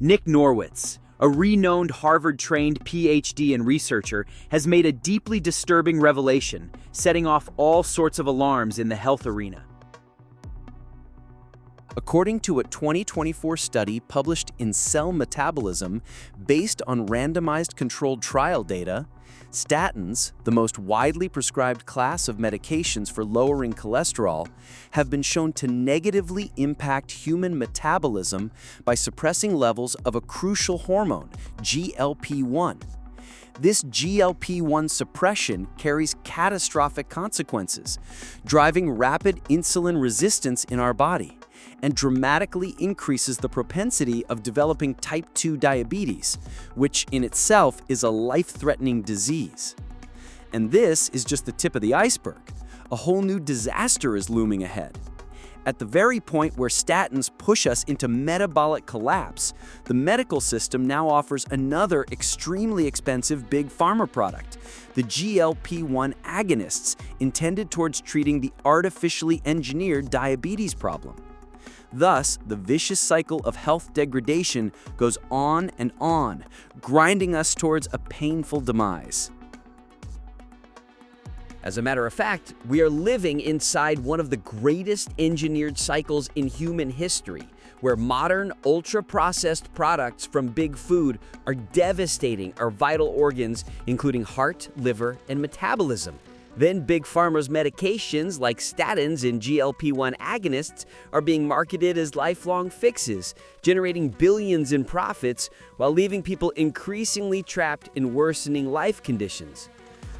Nick Norwitz, a renowned Harvard-trained PhD and researcher, has made a deeply disturbing revelation, setting off all sorts of alarms in the health arena. According to a 2024 study published in Cell Metabolism based on randomized controlled trial data, statins, the most widely prescribed class of medications for lowering cholesterol, have been shown to negatively impact human metabolism by suppressing levels of a crucial hormone, GLP-1. This GLP-1 suppression carries catastrophic consequences, driving rapid insulin resistance in our body, and dramatically increases the propensity of developing type 2 diabetes, which in itself is a life-threatening disease. And this is just the tip of the iceberg. A whole new disaster is looming ahead. At the very point where statins push us into metabolic collapse, the medical system now offers another extremely expensive big pharma product, the GLP-1 agonists, intended towards treating the artificially engineered diabetes problem. Thus, the vicious cycle of health degradation goes on and on, grinding us towards a painful demise. As a matter of fact, we are living inside one of the greatest engineered cycles in human history, where modern, ultra-processed products from big food are devastating our vital organs, including heart, liver, and metabolism. Then Big Pharma's medications like statins and GLP-1 agonists are being marketed as lifelong fixes, generating billions in profits while leaving people increasingly trapped in worsening life conditions.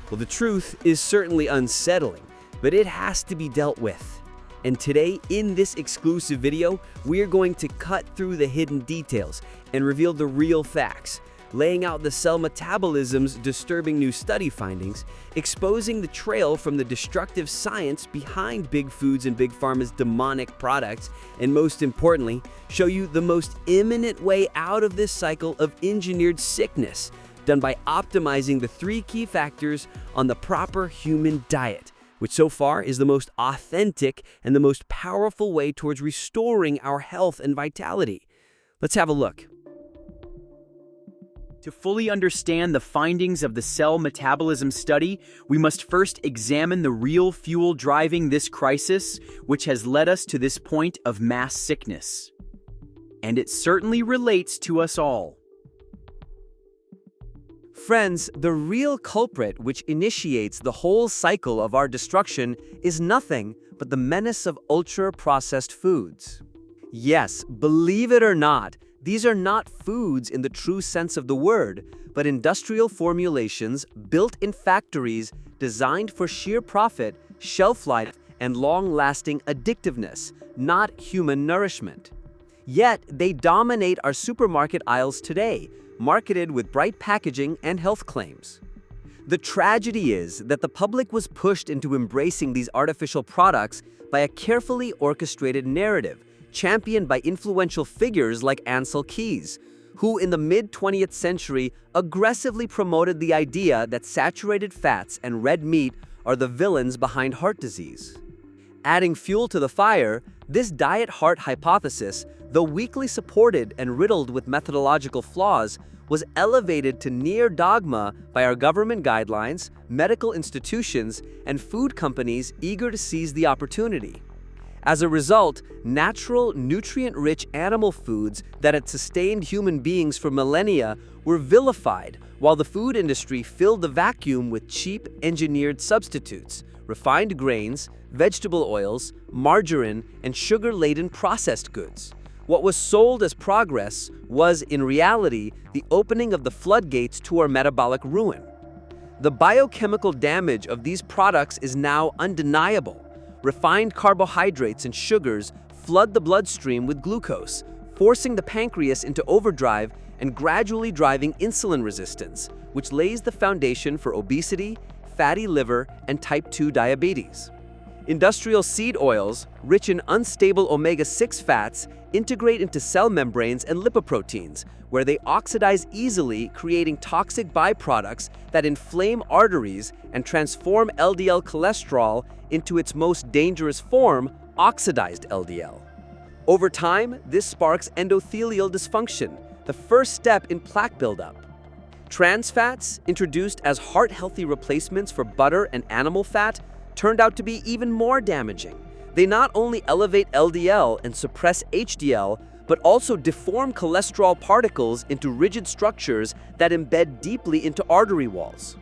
Well, the truth is certainly unsettling, but it has to be dealt with. And today, in this exclusive video, we are going to cut through the hidden details and reveal the real facts, laying out the Cell Metabolism's disturbing new study findings, exposing the trail from the destructive science behind big foods and big pharma's demonic products, and most importantly, show you the most imminent way out of this cycle of engineered sickness, done by optimizing the three key factors on the proper human diet, which so far is the most authentic and the most powerful way towards restoring our health and vitality. Let's have a look. To fully understand the findings of the Cell Metabolism study, we must first examine the real fuel driving this crisis, which has led us to this point of mass sickness. And it certainly relates to us all. Friends, the real culprit which initiates the whole cycle of our destruction is nothing but the menace of ultra-processed foods. Yes, believe it or not, these are not foods in the true sense of the word, but industrial formulations built in factories designed for sheer profit, shelf life, and long-lasting addictiveness, not human nourishment. Yet, they dominate our supermarket aisles today, marketed with bright packaging and health claims. The tragedy is that the public was pushed into embracing these artificial products by a carefully orchestrated narrative, championed by influential figures like Ancel Keys, who in the mid-20th century aggressively promoted the idea that saturated fats and red meat are the villains behind heart disease. Adding fuel to the fire, this diet heart hypothesis, though weakly supported and riddled with methodological flaws, was elevated to near dogma by our government guidelines, medical institutions, and food companies eager to seize the opportunity. As a result, natural, nutrient-rich animal foods that had sustained human beings for millennia were vilified, while the food industry filled the vacuum with cheap, engineered substitutes, refined grains, vegetable oils, margarine, and sugar-laden processed goods. What was sold as progress was, in reality, the opening of the floodgates to our metabolic ruin. The biochemical damage of these products is now undeniable. Refined carbohydrates and sugars flood the bloodstream with glucose, forcing the pancreas into overdrive and gradually driving insulin resistance, which lays the foundation for obesity, fatty liver, and type 2 diabetes. Industrial seed oils, rich in unstable omega-6 fats, integrate into cell membranes and lipoproteins, where they oxidize easily, creating toxic byproducts that inflame arteries and transform LDL cholesterol into its most dangerous form, oxidized LDL. Over time, this sparks endothelial dysfunction, the first step in plaque buildup. Trans fats, introduced as heart-healthy replacements for butter and animal fat, turned out to be even more damaging. They not only elevate LDL and suppress HDL, but also deform cholesterol particles into rigid structures that embed deeply into artery walls.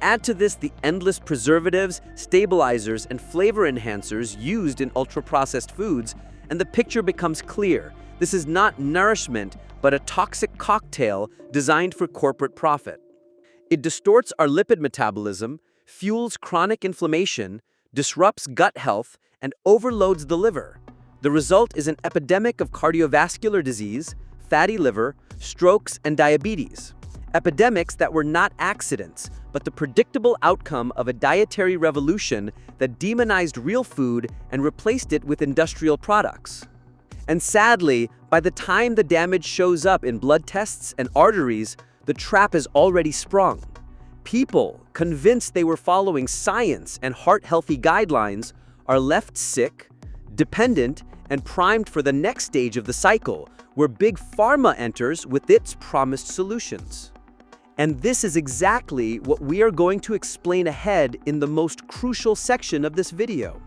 Add to this the endless preservatives, stabilizers, and flavor enhancers used in ultra-processed foods, and the picture becomes clear. This is not nourishment, but a toxic cocktail designed for corporate profit. It distorts our lipid metabolism, fuels chronic inflammation, disrupts gut health, and overloads the liver. The result is an epidemic of cardiovascular disease, fatty liver, strokes, and diabetes. Epidemics that were not accidents, but the predictable outcome of a dietary revolution that demonized real food and replaced it with industrial products. And sadly, by the time the damage shows up in blood tests and arteries, the trap is already sprung. People, convinced they were following science and heart-healthy guidelines, are left sick, dependent, and primed for the next stage of the cycle, where Big Pharma enters with its promised solutions. And this is exactly what we are going to explain ahead in the most crucial section of this video.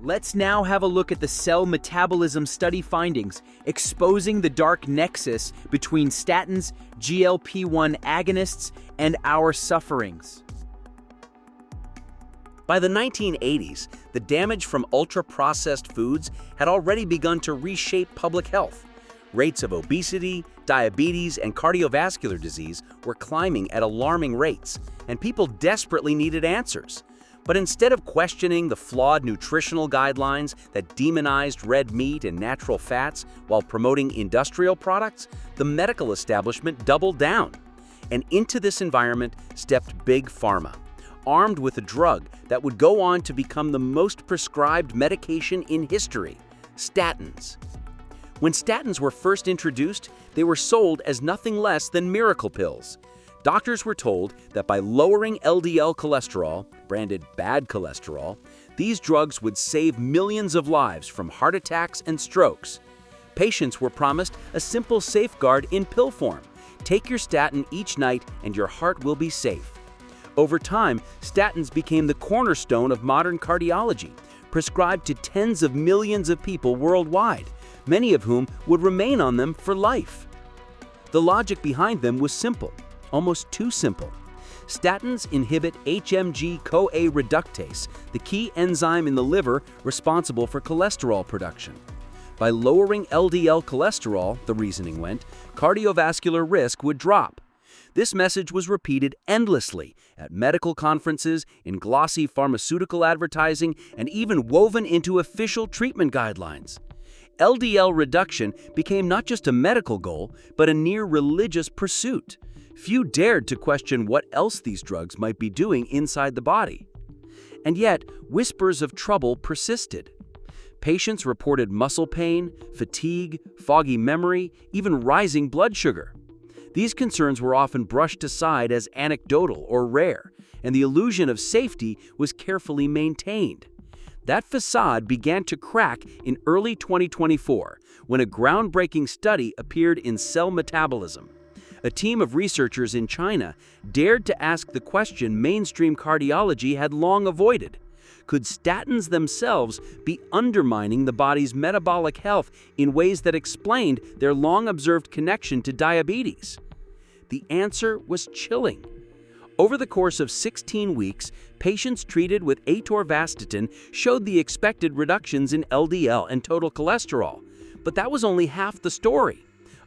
Let's now have a look at the cell metabolism study findings, exposing the dark nexus between statins, GLP-1 agonists, and our sufferings. By the 1980s, the damage from ultra-processed foods had already begun to reshape public health. Rates of obesity, diabetes, and cardiovascular disease were climbing at alarming rates, and people desperately needed answers. But instead of questioning the flawed nutritional guidelines that demonized red meat and natural fats while promoting industrial products, the medical establishment doubled down. And into this environment stepped Big Pharma, armed with a drug that would go on to become the most prescribed medication in history, statins. When statins were first introduced, they were sold as nothing less than miracle pills. Doctors were told that by lowering LDL cholesterol, branded bad cholesterol, these drugs would save millions of lives from heart attacks and strokes. Patients were promised a simple safeguard in pill form. Take your statin each night and your heart will be safe. Over time, statins became the cornerstone of modern cardiology, prescribed to tens of millions of people worldwide, many of whom would remain on them for life. The logic behind them was simple, almost too simple. Statins inhibit HMG-CoA reductase, the key enzyme in the liver responsible for cholesterol production. By lowering LDL cholesterol, the reasoning went, cardiovascular risk would drop. This message was repeated endlessly at medical conferences, in glossy pharmaceutical advertising, and even woven into official treatment guidelines. LDL reduction became not just a medical goal, but a near religious pursuit. Few dared to question what else these drugs might be doing inside the body. And yet, whispers of trouble persisted. Patients reported muscle pain, fatigue, foggy memory, even rising blood sugar. These concerns were often brushed aside as anecdotal or rare, and the illusion of safety was carefully maintained. That facade began to crack in early 2024 when a groundbreaking study appeared in Cell Metabolism. A team of researchers in China dared to ask the question mainstream cardiology had long avoided. Could statins themselves be undermining the body's metabolic health in ways that explained their long-observed connection to diabetes? The answer was chilling. Over the course of 16 weeks, patients treated with atorvastatin showed the expected reductions in LDL and total cholesterol. But that was only half the story.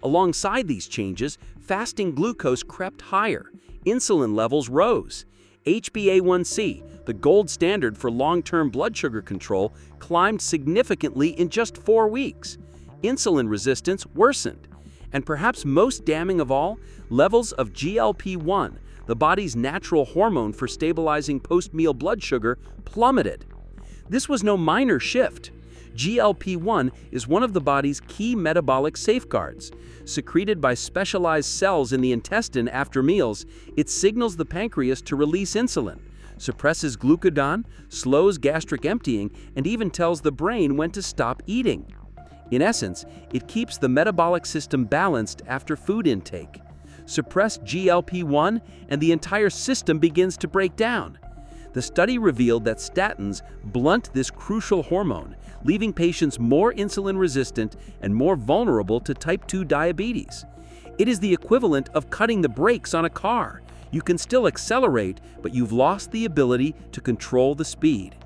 Alongside these changes, fasting glucose crept higher, insulin levels rose. HbA1c, the gold standard for long-term blood sugar control, climbed significantly in just 4 weeks. Insulin resistance worsened. And perhaps most damning of all, levels of GLP-1, the body's natural hormone for stabilizing post-meal blood sugar, plummeted. This was no minor shift. GLP-1 is one of the body's key metabolic safeguards. Secreted by specialized cells in the intestine after meals, it signals the pancreas to release insulin, suppresses glucagon, slows gastric emptying, and even tells the brain when to stop eating. In essence, it keeps the metabolic system balanced after food intake. Suppress GLP-1 and the entire system begins to break down. The study revealed that statins blunt this crucial hormone, leaving patients more insulin-resistant and more vulnerable to type 2 diabetes. It is the equivalent of cutting the brakes on a car. You can still accelerate, but you've lost the ability to control the speed.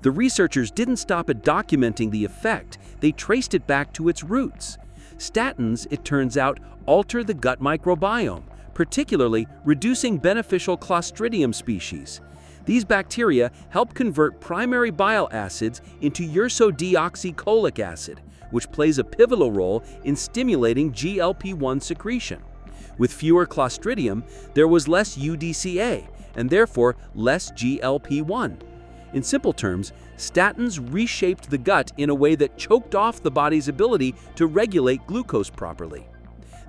The researchers didn't stop at documenting the effect, they traced it back to its roots. Statins, it turns out, alter the gut microbiome, particularly reducing beneficial Clostridium species. These bacteria help convert primary bile acids into ursodeoxycholic acid, which plays a pivotal role in stimulating GLP-1 secretion. With fewer Clostridium, there was less UDCA, and therefore less GLP-1. In simple terms, statins reshaped the gut in a way that choked off the body's ability to regulate glucose properly.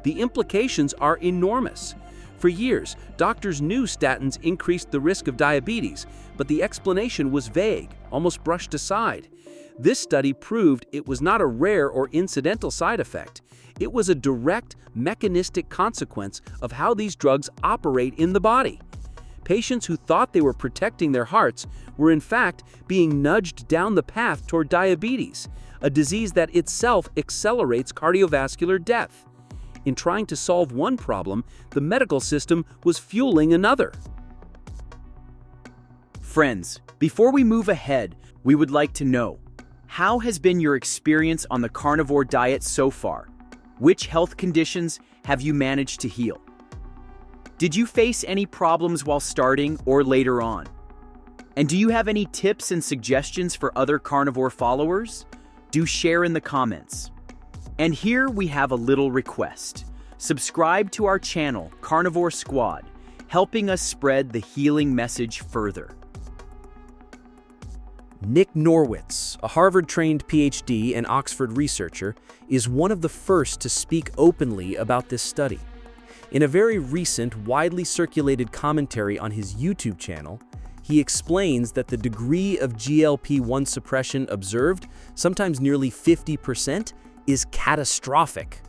The implications are enormous. For years, doctors knew statins increased the risk of diabetes, but the explanation was vague, almost brushed aside. This study proved it was not a rare or incidental side effect. It was a direct, mechanistic consequence of how these drugs operate in the body. Patients who thought they were protecting their hearts were in fact being nudged down the path toward diabetes, a disease that itself accelerates cardiovascular death. In trying to solve one problem, the medical system was fueling another. Friends, before we move ahead, we would like to know, how has been your experience on the carnivore diet so far? Which health conditions have you managed to heal? Did you face any problems while starting or later on? And do you have any tips and suggestions for other carnivore followers? Do share in the comments. And here we have a little request. Subscribe to our channel, Carnivore Squad, helping us spread the healing message further. Nick Norwitz, a Harvard-trained PhD and Oxford researcher, is one of the first to speak openly about this study. In a very recent, widely circulated commentary on his YouTube channel, he explains that the degree of GLP-1 suppression observed, sometimes nearly 50%, is catastrophic.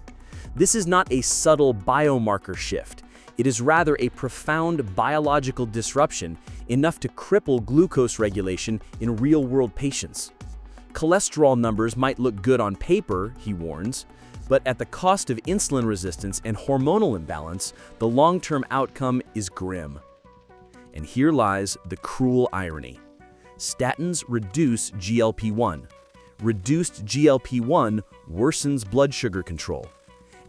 This is not a subtle biomarker shift. It is rather a profound biological disruption, enough to cripple glucose regulation in real-world patients. Cholesterol numbers might look good on paper, he warns, but at the cost of insulin resistance and hormonal imbalance, the long-term outcome is grim. And here lies the cruel irony. Statins reduce GLP-1. Reduced GLP-1 worsens blood sugar control.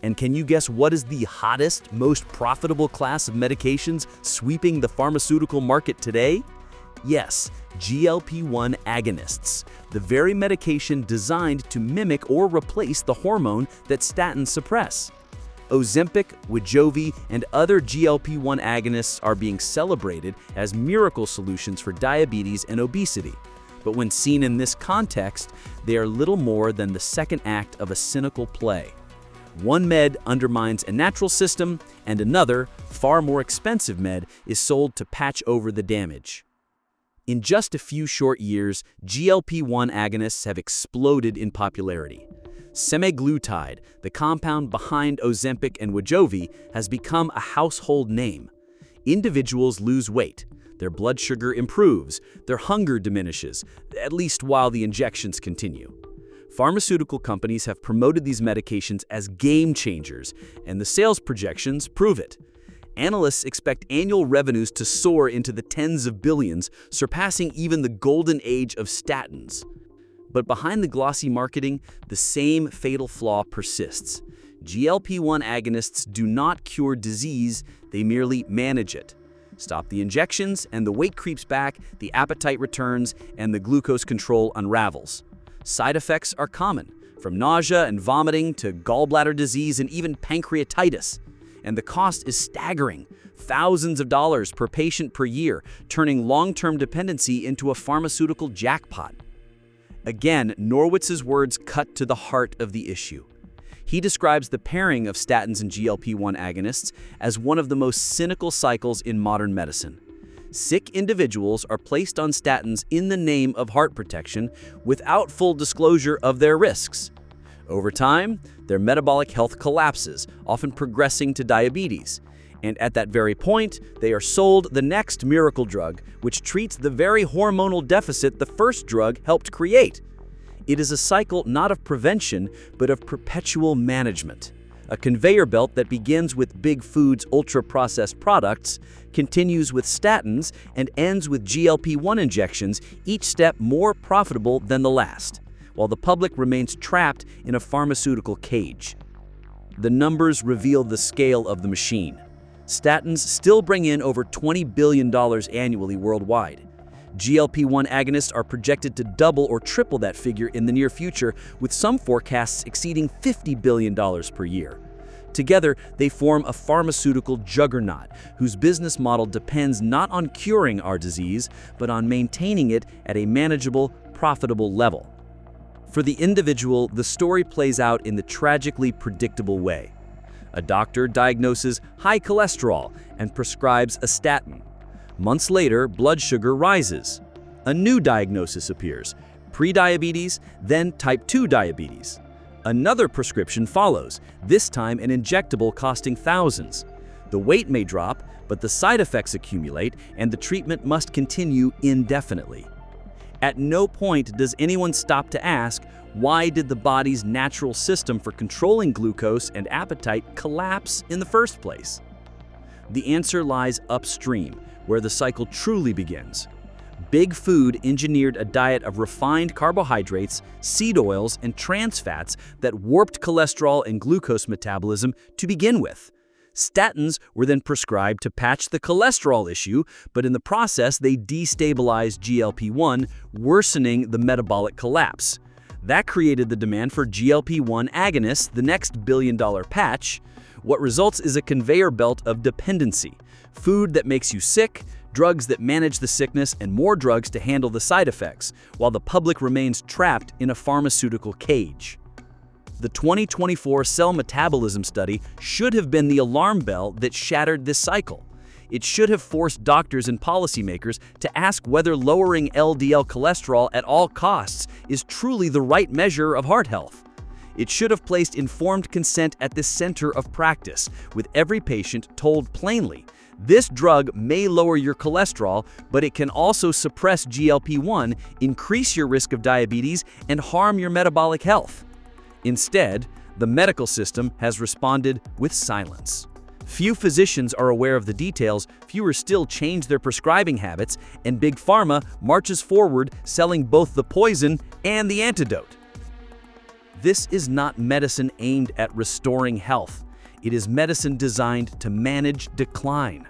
And can you guess what is the hottest, most profitable class of medications sweeping the pharmaceutical market today? Yes, GLP-1 agonists, the very medication designed to mimic or replace the hormone that statins suppress. Ozempic, Wegovy, and other GLP-1 agonists are being celebrated as miracle solutions for diabetes and obesity. But when seen in this context, they are little more than the second act of a cynical play. One med undermines a natural system, and another, far more expensive med is sold to patch over the damage. In just a few short years, GLP-1 agonists have exploded in popularity. Semaglutide, the compound behind Ozempic and Wegovy, has become a household name. Individuals lose weight, their blood sugar improves, their hunger diminishes, at least while the injections continue. Pharmaceutical companies have promoted these medications as game changers, and the sales projections prove it. Analysts expect annual revenues to soar into the tens of billions, surpassing even the golden age of statins. But behind the glossy marketing, the same fatal flaw persists. GLP-1 agonists do not cure disease, they merely manage it. Stop the injections, and the weight creeps back, the appetite returns, and the glucose control unravels. Side effects are common, from nausea and vomiting to gallbladder disease and even pancreatitis. And the cost is staggering, thousands of dollars per patient per year, turning long-term dependency into a pharmaceutical jackpot. Again, Norwitz's words cut to the heart of the issue. He describes the pairing of statins and GLP-1 agonists as one of the most cynical cycles in modern medicine. Sick individuals are placed on statins in the name of heart protection without full disclosure of their risks. Over time, their metabolic health collapses, often progressing to diabetes. And at that very point, they are sold the next miracle drug, which treats the very hormonal deficit the first drug helped create. It is a cycle not of prevention, but of perpetual management. A conveyor belt that begins with big food's ultra-processed products, continues with statins, and ends with GLP-1 injections, each step more profitable than the last, while the public remains trapped in a pharmaceutical cage. The numbers reveal the scale of the machine. Statins still bring in over $20 billion annually worldwide. GLP-1 agonists are projected to double or triple that figure in the near future, with some forecasts exceeding $50 billion per year. Together, they form a pharmaceutical juggernaut whose business model depends not on curing our disease, but on maintaining it at a manageable, profitable level. For the individual, the story plays out in the tragically predictable way. A doctor diagnoses high cholesterol and prescribes a statin. Months later, blood sugar rises. A new diagnosis appears: prediabetes, then type 2 diabetes. Another prescription follows, this time an injectable costing thousands. The weight may drop, but the side effects accumulate, and the treatment must continue indefinitely. At no point does anyone stop to ask, why did the body's natural system for controlling glucose and appetite collapse in the first place? The answer lies upstream, where the cycle truly begins. Big Food engineered a diet of refined carbohydrates, seed oils, and trans fats that warped cholesterol and glucose metabolism to begin with. Statins were then prescribed to patch the cholesterol issue, but in the process they destabilized GLP-1, worsening the metabolic collapse. That created the demand for GLP-1 agonists, the next billion-dollar patch. What results is a conveyor belt of dependency: food that makes you sick, drugs that manage the sickness, and more drugs to handle the side effects, while the public remains trapped in a pharmaceutical cage. The 2024 cell metabolism study should have been the alarm bell that shattered this cycle. It should have forced doctors and policymakers to ask whether lowering LDL cholesterol at all costs is truly the right measure of heart health. It should have placed informed consent at the center of practice, with every patient told plainly, this drug may lower your cholesterol, but it can also suppress GLP-1, increase your risk of diabetes, and harm your metabolic health. Instead, the medical system has responded with silence. Few physicians are aware of the details, fewer still change their prescribing habits, and Big Pharma marches forward selling both the poison and the antidote. This is not medicine aimed at restoring health. It is medicine designed to manage decline.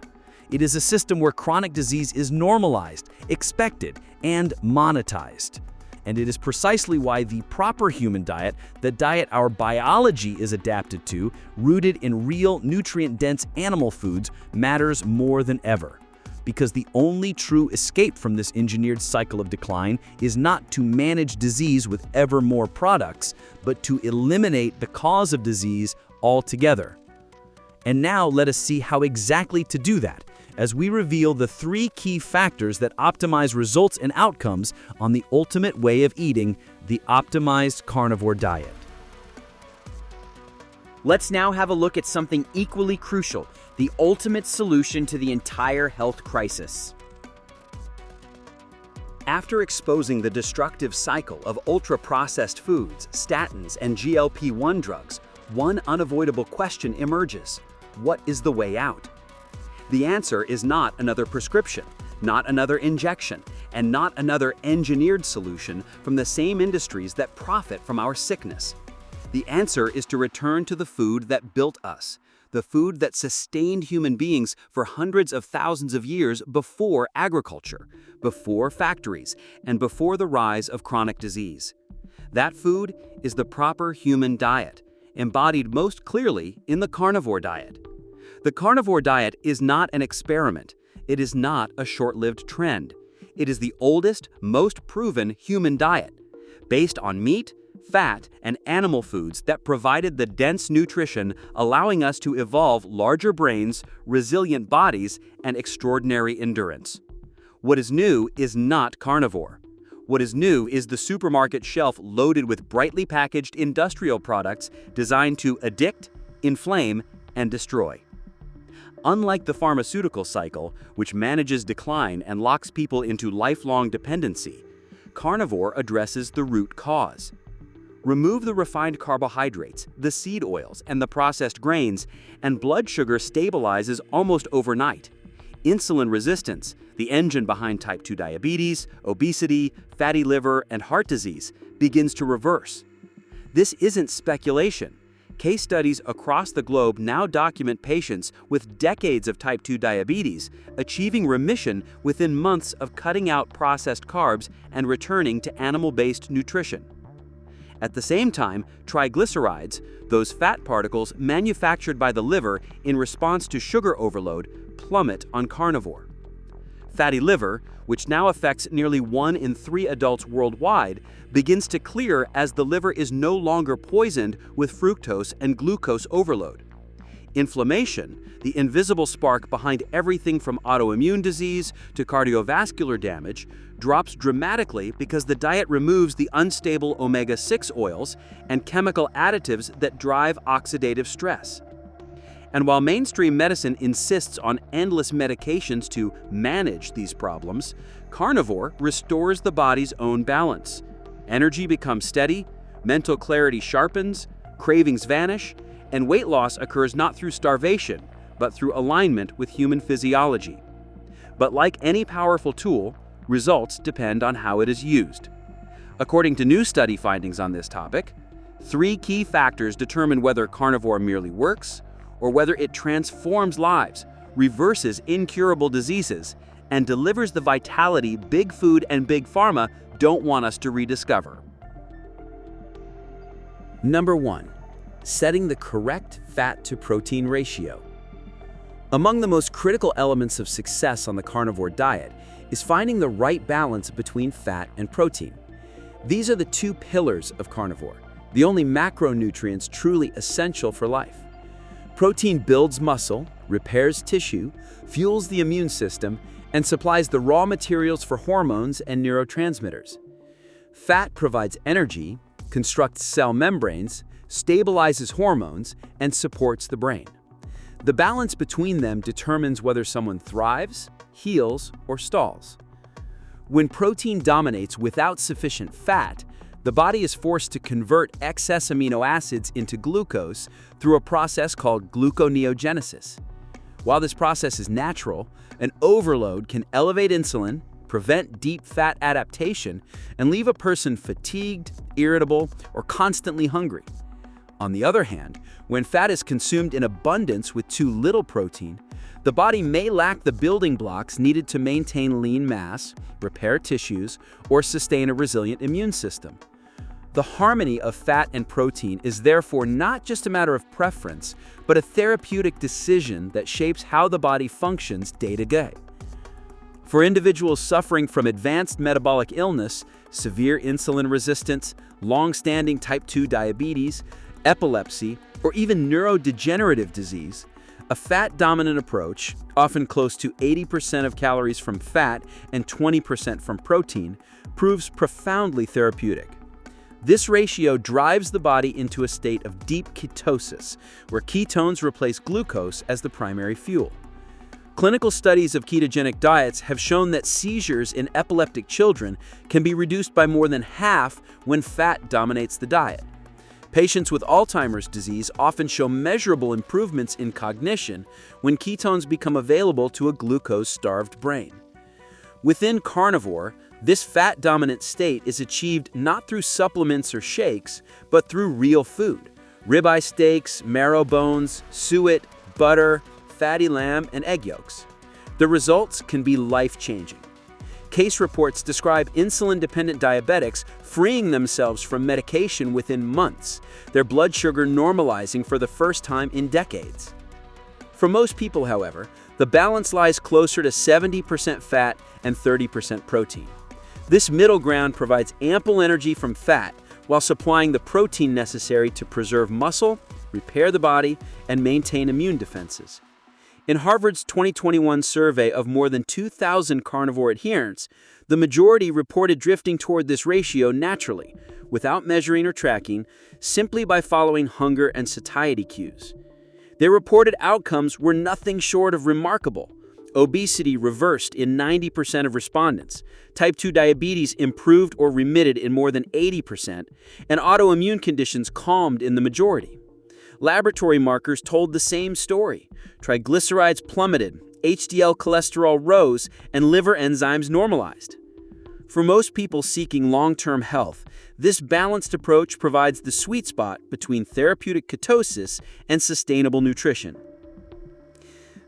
It is a system where chronic disease is normalized, expected, and monetized. And it is precisely why the proper human diet, the diet our biology is adapted to, rooted in real nutrient-dense animal foods, matters more than ever. Because the only true escape from this engineered cycle of decline is not to manage disease with ever more products, but to eliminate the cause of disease altogether. And now let us see how exactly to do that, as we reveal the 3 key factors that optimize results and outcomes on the ultimate way of eating, the optimized carnivore diet. Let's now have a look at something equally crucial, the ultimate solution to the entire health crisis. After exposing the destructive cycle of ultra-processed foods, statins, and GLP-1 drugs, one unavoidable question emerges: what is the way out? The answer is not another prescription, not another injection, and not another engineered solution from the same industries that profit from our sickness. The answer is to return to the food that built us, the food that sustained human beings for hundreds of thousands of years before agriculture, before factories, and before the rise of chronic disease. That food is the proper human diet, embodied most clearly in the carnivore diet. The carnivore diet is not an experiment. It is not a short-lived trend. It is the oldest, most proven human diet, based on meat, fat, and animal foods that provided the dense nutrition allowing us to evolve larger brains, resilient bodies, and extraordinary endurance. What is new is not carnivore. What is new is the supermarket shelf loaded with brightly packaged industrial products designed to addict, inflame, and destroy. Unlike the pharmaceutical cycle, which manages decline and locks people into lifelong dependency, carnivore addresses the root cause. Remove the refined carbohydrates, the seed oils, and the processed grains, and blood sugar stabilizes almost overnight. Insulin resistance, the engine behind type 2 diabetes, obesity, fatty liver, and heart disease, begins to reverse. This isn't speculation. Case studies across the globe now document patients with decades of type 2 diabetes achieving remission within months of cutting out processed carbs and returning to animal-based nutrition. At the same time, triglycerides, those fat particles manufactured by the liver in response to sugar overload, plummet on carnivore. Fatty liver, which now affects nearly 1 in 3 adults worldwide, begins to clear as the liver is no longer poisoned with fructose and glucose overload. Inflammation, the invisible spark behind everything from autoimmune disease to cardiovascular damage, drops dramatically because the diet removes the unstable omega-6 oils and chemical additives that drive oxidative stress. And while mainstream medicine insists on endless medications to manage these problems, carnivore restores the body's own balance. Energy becomes steady, mental clarity sharpens, cravings vanish, and weight loss occurs not through starvation, but through alignment with human physiology. But like any powerful tool, results depend on how it is used. According to new study findings on this topic, 3 key factors determine whether carnivore merely works, or whether it transforms lives, reverses incurable diseases, and delivers the vitality big food and big pharma don't want us to rediscover. Number 1. Setting the correct fat-to-protein ratio. Among the most critical elements of success on the carnivore diet is finding the right balance between fat and protein. These are the 2 pillars of carnivore, the only macronutrients truly essential for life. Protein builds muscle, repairs tissue, fuels the immune system, and supplies the raw materials for hormones and neurotransmitters. Fat provides energy, constructs cell membranes, stabilizes hormones, and supports the brain. The balance between them determines whether someone thrives, heals, or stalls. When protein dominates without sufficient fat, the body is forced to convert excess amino acids into glucose through a process called gluconeogenesis. While this process is natural, an overload can elevate insulin, prevent deep fat adaptation, and leave a person fatigued, irritable, or constantly hungry. On the other hand, when fat is consumed in abundance with too little protein, the body may lack the building blocks needed to maintain lean mass, repair tissues, or sustain a resilient immune system. The harmony of fat and protein is therefore not just a matter of preference, but a therapeutic decision that shapes how the body functions day to day. For individuals suffering from advanced metabolic illness, severe insulin resistance, long-standing type 2 diabetes, epilepsy, or even neurodegenerative disease, a fat-dominant approach, often close to 80% of calories from fat and 20% from protein, proves profoundly therapeutic. This ratio drives the body into a state of deep ketosis, where ketones replace glucose as the primary fuel. Clinical studies of ketogenic diets have shown that seizures in epileptic children can be reduced by more than half when fat dominates the diet. Patients with Alzheimer's disease often show measurable improvements in cognition when ketones become available to a glucose-starved brain. Within carnivore, this fat-dominant state is achieved not through supplements or shakes, but through real food: ribeye steaks, marrow bones, suet, butter, fatty lamb, and egg yolks. The results can be life-changing. Case reports describe insulin-dependent diabetics freeing themselves from medication within months, their blood sugar normalizing for the first time in decades. For most people, however, the balance lies closer to 70% fat and 30% protein. This middle ground provides ample energy from fat while supplying the protein necessary to preserve muscle, repair the body, and maintain immune defenses. In Harvard's 2021 survey of more than 2,000 carnivore adherents, the majority reported drifting toward this ratio naturally, without measuring or tracking, simply by following hunger and satiety cues. Their reported outcomes were nothing short of remarkable. Obesity reversed in 90% of respondents, type 2 diabetes improved or remitted in more than 80%, and autoimmune conditions calmed in the majority. Laboratory markers told the same story. Triglycerides plummeted, HDL cholesterol rose, and liver enzymes normalized. For most people seeking long-term health, this balanced approach provides the sweet spot between therapeutic ketosis and sustainable nutrition.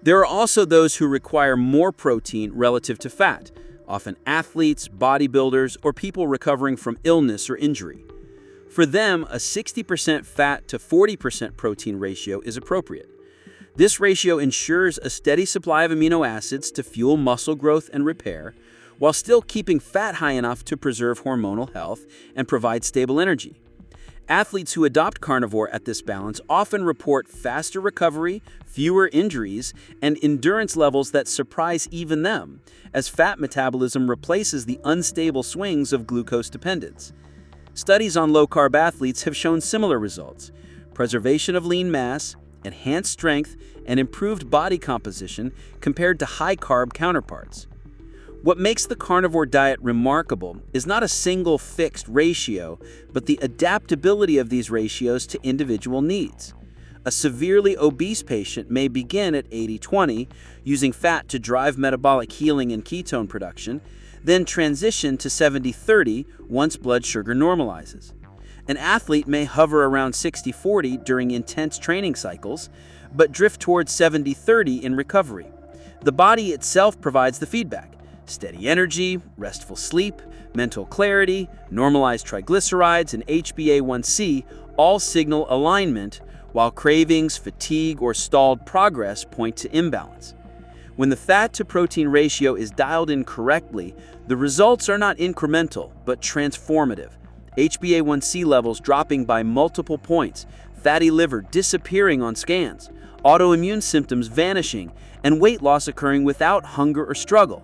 There are also those who require more protein relative to fat, often athletes, bodybuilders, or people recovering from illness or injury. For them, a 60% fat to 40% protein ratio is appropriate. This ratio ensures a steady supply of amino acids to fuel muscle growth and repair, while still keeping fat high enough to preserve hormonal health and provide stable energy. Athletes who adopt carnivore at this balance often report faster recovery, fewer injuries, and endurance levels that surprise even them, as fat metabolism replaces the unstable swings of glucose dependence. Studies on low-carb athletes have shown similar results: preservation of lean mass, enhanced strength, and improved body composition compared to high-carb counterparts. What makes the carnivore diet remarkable is not a single fixed ratio, but the adaptability of these ratios to individual needs. A severely obese patient may begin at 80-20, using fat to drive metabolic healing and ketone production, then transition to 70-30 once blood sugar normalizes. An athlete may hover around 60-40 during intense training cycles, but drift towards 70-30 in recovery. The body itself provides the feedback. Steady energy, restful sleep, mental clarity, normalized triglycerides, and HbA1c all signal alignment, while cravings, fatigue, or stalled progress point to imbalance. When the fat-to-protein ratio is dialed in correctly, the results are not incremental, but transformative. HbA1c levels dropping by multiple points, fatty liver disappearing on scans, autoimmune symptoms vanishing, and weight loss occurring without hunger or struggle.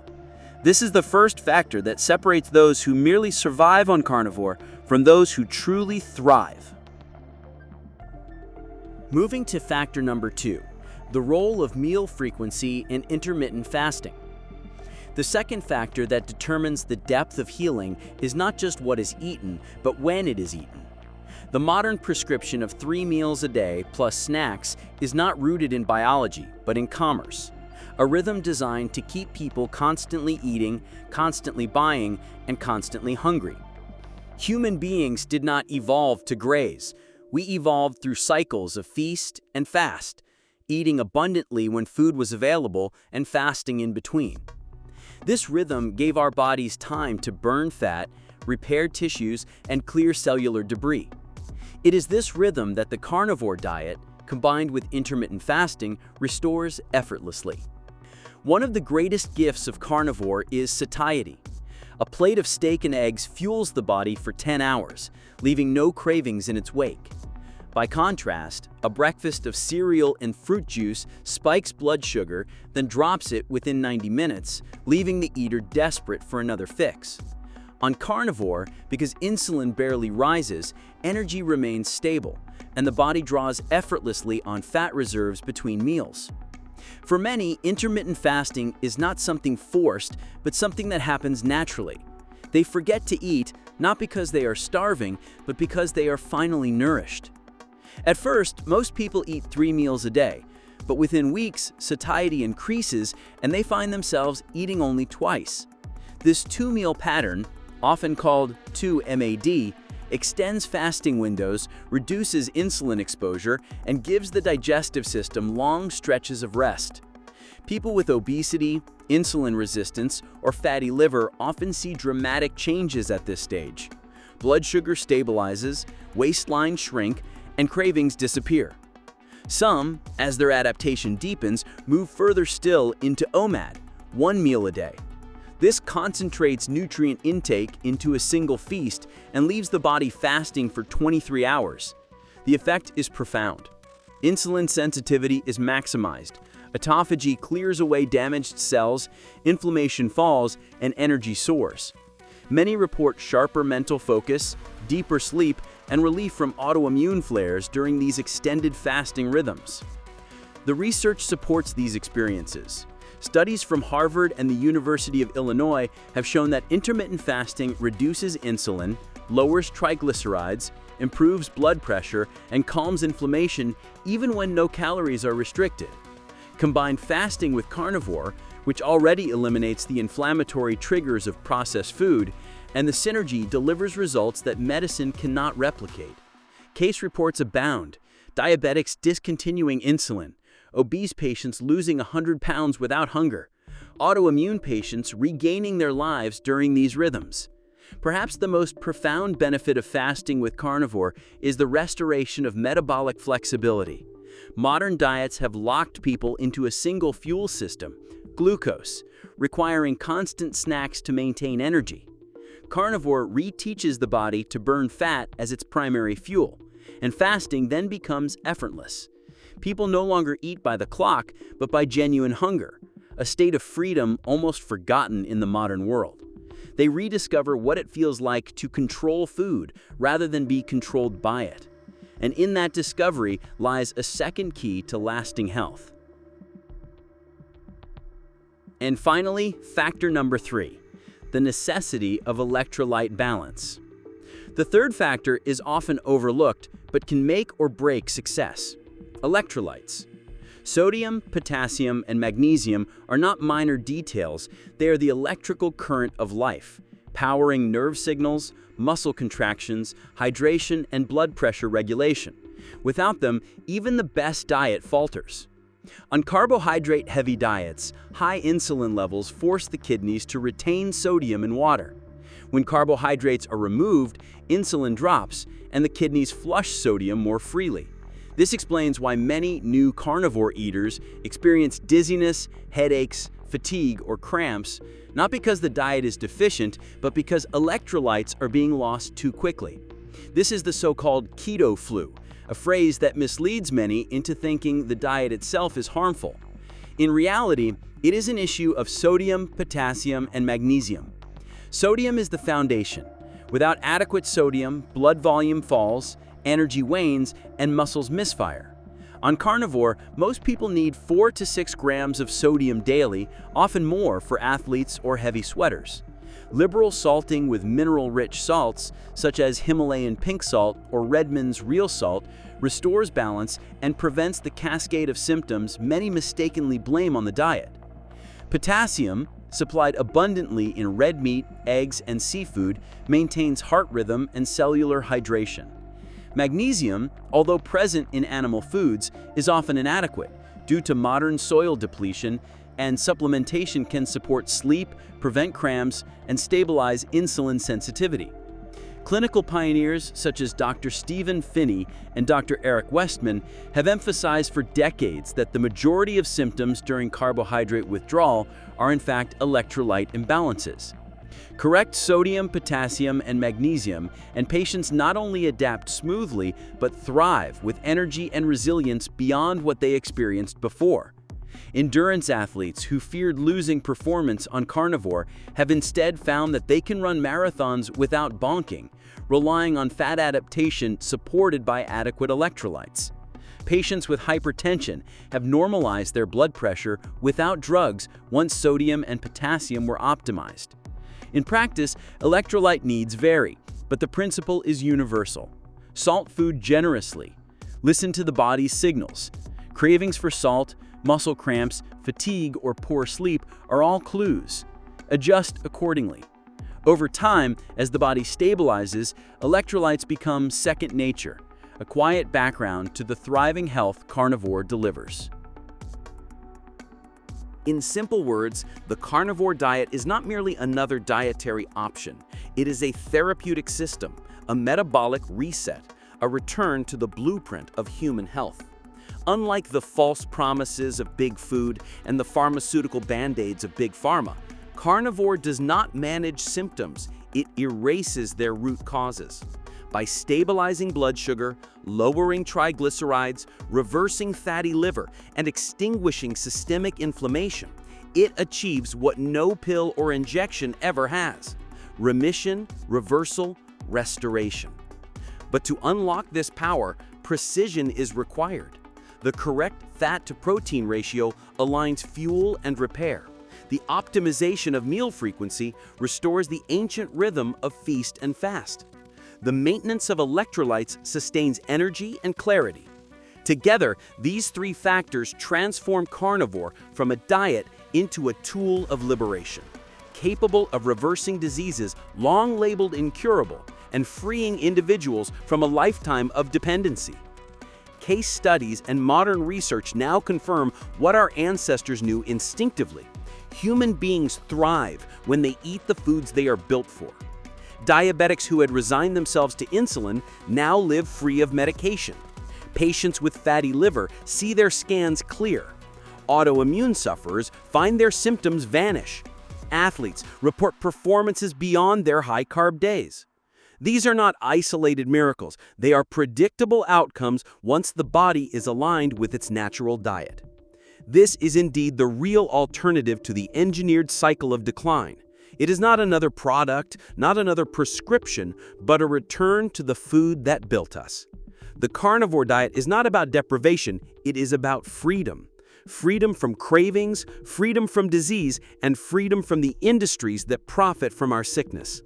This is the first factor that separates those who merely survive on carnivore from those who truly thrive. Moving to factor number 2, the role of meal frequency in intermittent fasting. The second factor that determines the depth of healing is not just what is eaten, but when it is eaten. The modern prescription of 3 meals a day plus snacks is not rooted in biology, but in commerce. A rhythm designed to keep people constantly eating, constantly buying, and constantly hungry. Human beings did not evolve to graze. We evolved through cycles of feast and fast, eating abundantly when food was available and fasting in between. This rhythm gave our bodies time to burn fat, repair tissues, and clear cellular debris. It is this rhythm that the carnivore diet, combined with intermittent fasting, restores effortlessly. One of the greatest gifts of carnivore is satiety. A plate of steak and eggs fuels the body for 10 hours, leaving no cravings in its wake. By contrast, a breakfast of cereal and fruit juice spikes blood sugar, then drops it within 90 minutes, leaving the eater desperate for another fix. On carnivore, because insulin barely rises, energy remains stable, and the body draws effortlessly on fat reserves between meals. For many, intermittent fasting is not something forced, but something that happens naturally. They forget to eat, not because they are starving, but because they are finally nourished. At first, most people eat 3 meals a day, but within weeks, satiety increases and they find themselves eating only twice. This 2-meal pattern, often called 2-MAD, extends fasting windows, reduces insulin exposure, and gives the digestive system long stretches of rest. People with obesity, insulin resistance, or fatty liver often see dramatic changes at this stage. Blood sugar stabilizes, waistlines shrink, and cravings disappear. Some, as their adaptation deepens, move further still into OMAD, 1 meal a day. This concentrates nutrient intake into a single feast and leaves the body fasting for 23 hours. The effect is profound. Insulin sensitivity is maximized. Autophagy clears away damaged cells, inflammation falls, and energy soars. Many report sharper mental focus, deeper sleep, and relief from autoimmune flares during these extended fasting rhythms. The research supports these experiences. Studies from Harvard and the University of Illinois have shown that intermittent fasting reduces insulin, lowers triglycerides, improves blood pressure, and calms inflammation even when no calories are restricted. Combine fasting with carnivore, which already eliminates the inflammatory triggers of processed food, and the synergy delivers results that medicine cannot replicate. Case reports abound: diabetics discontinuing insulin, obese patients losing 100 pounds without hunger, autoimmune patients regaining their lives during these rhythms. Perhaps the most profound benefit of fasting with carnivore is the restoration of metabolic flexibility. Modern diets have locked people into a single fuel system, glucose, requiring constant snacks to maintain energy. Carnivore reteaches the body to burn fat as its primary fuel, and fasting then becomes effortless. People no longer eat by the clock, but by genuine hunger, a state of freedom almost forgotten in the modern world. They rediscover what it feels like to control food rather than be controlled by it. And in that discovery lies a second key to lasting health. And finally, factor number 3, the necessity of electrolyte balance. The third factor is often overlooked, but can make or break success: electrolytes. Sodium, potassium, and magnesium are not minor details. They are the electrical current of life, powering nerve signals, muscle contractions, hydration, and blood pressure regulation. Without them, even the best diet falters. On carbohydrate-heavy diets, high insulin levels force the kidneys to retain sodium in water. When carbohydrates are removed, insulin drops, and the kidneys flush sodium more freely. This explains why many new carnivore eaters experience dizziness, headaches, fatigue, or cramps, not because the diet is deficient, but because electrolytes are being lost too quickly. This is the so-called keto flu, a phrase that misleads many into thinking the diet itself is harmful. In reality, it is an issue of sodium, potassium, and magnesium. Sodium is the foundation. Without adequate sodium, blood volume falls, energy wanes, and muscles misfire. On carnivore, most people need 4 to 6 grams of sodium daily, often more for athletes or heavy sweaters. Liberal salting with mineral-rich salts, such as Himalayan pink salt or Redmond's real salt, restores balance and prevents the cascade of symptoms many mistakenly blame on the diet. Potassium, supplied abundantly in red meat, eggs, and seafood, maintains heart rhythm and cellular hydration. Magnesium, although present in animal foods, is often inadequate due to modern soil depletion, and supplementation can support sleep, prevent cramps, and stabilize insulin sensitivity. Clinical pioneers such as Dr. Stephen Phinney and Dr. Eric Westman have emphasized for decades that the majority of symptoms during carbohydrate withdrawal are in fact electrolyte imbalances. Correct sodium, potassium, and magnesium, and patients not only adapt smoothly, but thrive with energy and resilience beyond what they experienced before. Endurance athletes who feared losing performance on carnivore have instead found that they can run marathons without bonking, relying on fat adaptation supported by adequate electrolytes. Patients with hypertension have normalized their blood pressure without drugs once sodium and potassium were optimized. In practice, electrolyte needs vary, but the principle is universal. Salt food generously. Listen to the body's signals. Cravings for salt, muscle cramps, fatigue, or poor sleep are all clues. Adjust accordingly. Over time, as the body stabilizes, electrolytes become second nature, a quiet background to the thriving health carnivore delivers. In simple words, the carnivore diet is not merely another dietary option. It is a therapeutic system, a metabolic reset, a return to the blueprint of human health. Unlike the false promises of big food and the pharmaceutical band-aids of big pharma, carnivore does not manage symptoms, it erases their root causes. by stabilizing blood sugar, lowering triglycerides, reversing fatty liver, and extinguishing systemic inflammation. It achieves what no pill or injection ever has: remission, reversal, restoration. But to unlock this power, precision is required. The correct fat-to-protein ratio aligns fuel and repair. The optimization of meal frequency restores the ancient rhythm of feast and fast. The maintenance of electrolytes sustains energy and clarity. Together, these three factors transform carnivore from a diet into a tool of liberation, capable of reversing diseases long labeled incurable and freeing individuals from a lifetime of dependency. Case studies and modern research now confirm what our ancestors knew instinctively. Human beings thrive when they eat the foods they are built for. Diabetics who had resigned themselves to insulin now live free of medication. Patients with fatty liver see their scans clear. Autoimmune sufferers find their symptoms vanish. Athletes report performances beyond their high-carb days. These are not isolated miracles. They are predictable outcomes once the body is aligned with its natural diet. This is indeed the real alternative to the engineered cycle of decline. It is not another product, not another prescription, but a return to the food that built us. The carnivore diet is not about deprivation, it is about freedom. Freedom from cravings, freedom from disease, and freedom from the industries that profit from our sickness.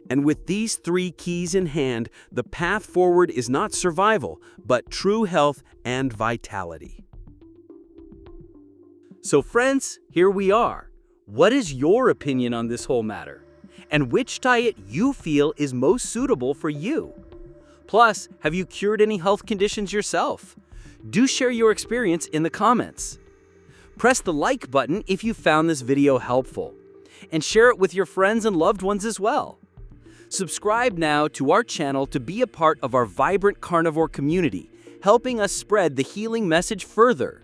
And with these three keys in hand, the path forward is not survival, but true health and vitality. So friends, here we are. What is your opinion on this whole matter? And which diet you feel is most suitable for you? Plus, have you cured any health conditions yourself? Do share your experience in the comments. Press the like button if you found this video helpful, and share it with your friends and loved ones as well. Subscribe now to our channel to be a part of our vibrant carnivore community, helping us spread the healing message further.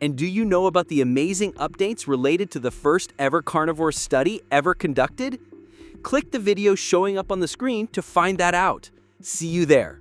And do you know about the amazing updates related to the first ever carnivore study ever conducted? Click the video showing up on the screen to find that out. See you there.